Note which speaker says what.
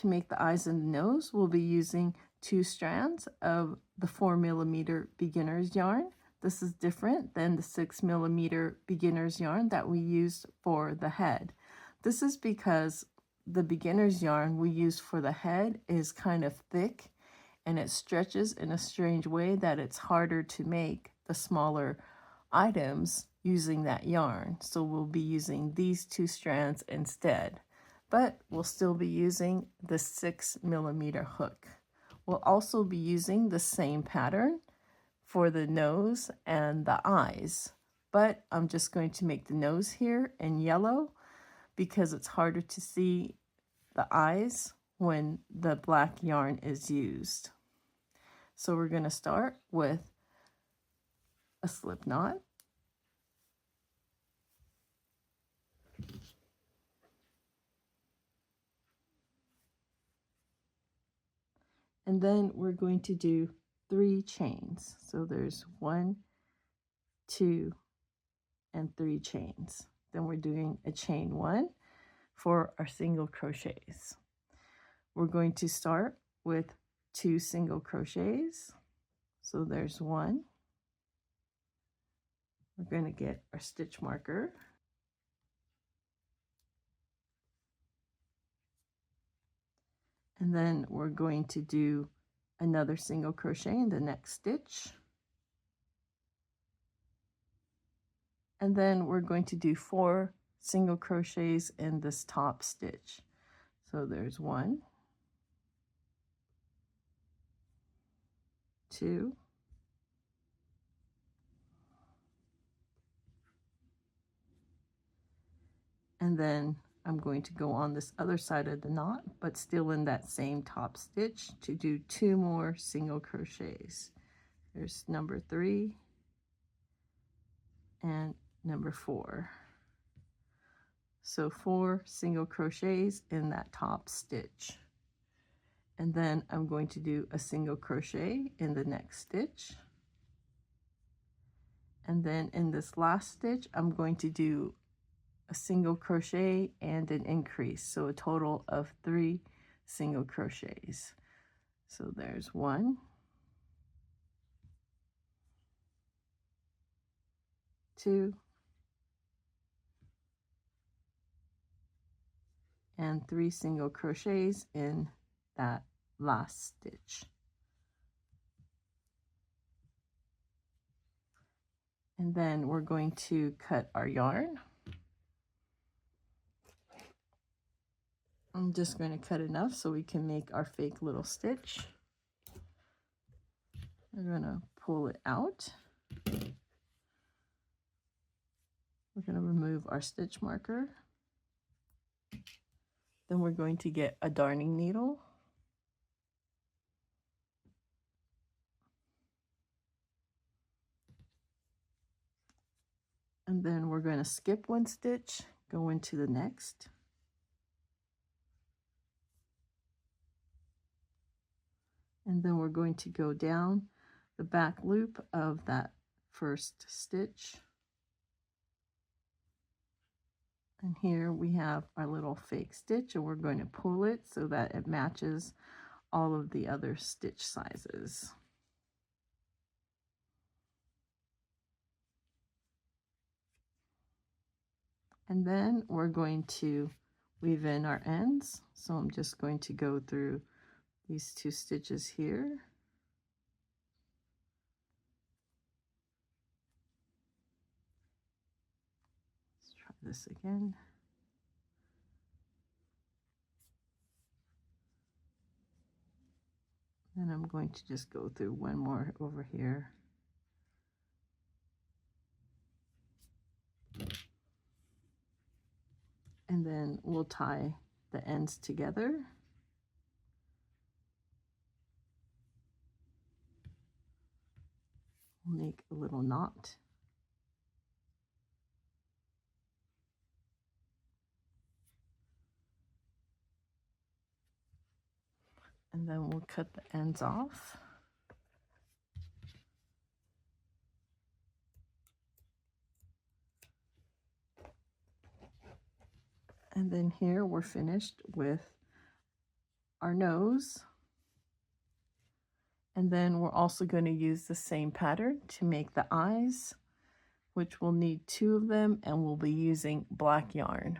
Speaker 1: to make the eyes and the nose, we'll be using 2 strands of the 4mm beginner's yarn. This is different than the 6mm beginner's yarn that we used for the head. This is because the beginner's yarn we use for the head is kind of thick and it stretches in a strange way that it's harder to make the smaller items using that yarn. So we'll be using these 2 strands instead, but we'll still be using the 6mm hook. We'll also be using the same pattern for the nose and the eyes, but I'm just going to make the nose here in yellow because it's harder to see the eyes when the black yarn is used. So we're going to start with a slip knot. And then we're going to do 3 chains. So there's 1, 2, and 3 chains. Then we're doing a chain 1 for our single crochets. We're going to start with 2 single crochets. So there's 1. We're going to get our stitch marker. And then we're going to do another single crochet in the next stitch. And then we're going to do 4 single crochets in this top stitch. So there's 1, 2, and then I'm going to go on this other side of the knot, but still in that same top stitch to do 2 more single crochets. There's number 3 and number 4. So 4 single crochets in that top stitch. And then I'm going to do a single crochet in the next stitch. And then in this last stitch, I'm going to do a single crochet and an increase, so a total of 3 single crochets. So there's 1, 2, and 3 single crochets in that last stitch. And then we're going to cut our yarn. I'm just going to cut enough so we can make our fake little stitch. We're going to pull it out. We're going to remove our stitch marker. Then we're going to get a darning needle. And then we're going to skip 1 stitch, go into the next. And then we're going to go down the back loop of that first stitch. And here we have our little fake stitch, and we're going to pull it so that it matches all of the other stitch sizes. And then we're going to weave in our ends. So I'm just going to go through these 2 stitches here. Let's try this again. Then I'm going to just go through 1 more over here. And then we'll tie the ends together. We'll make a little knot. And then we'll cut the ends off. And then here we're finished with our nose. And then we're also going to use the same pattern to make the eyes, which we'll need 2 of them, and we'll be using black yarn.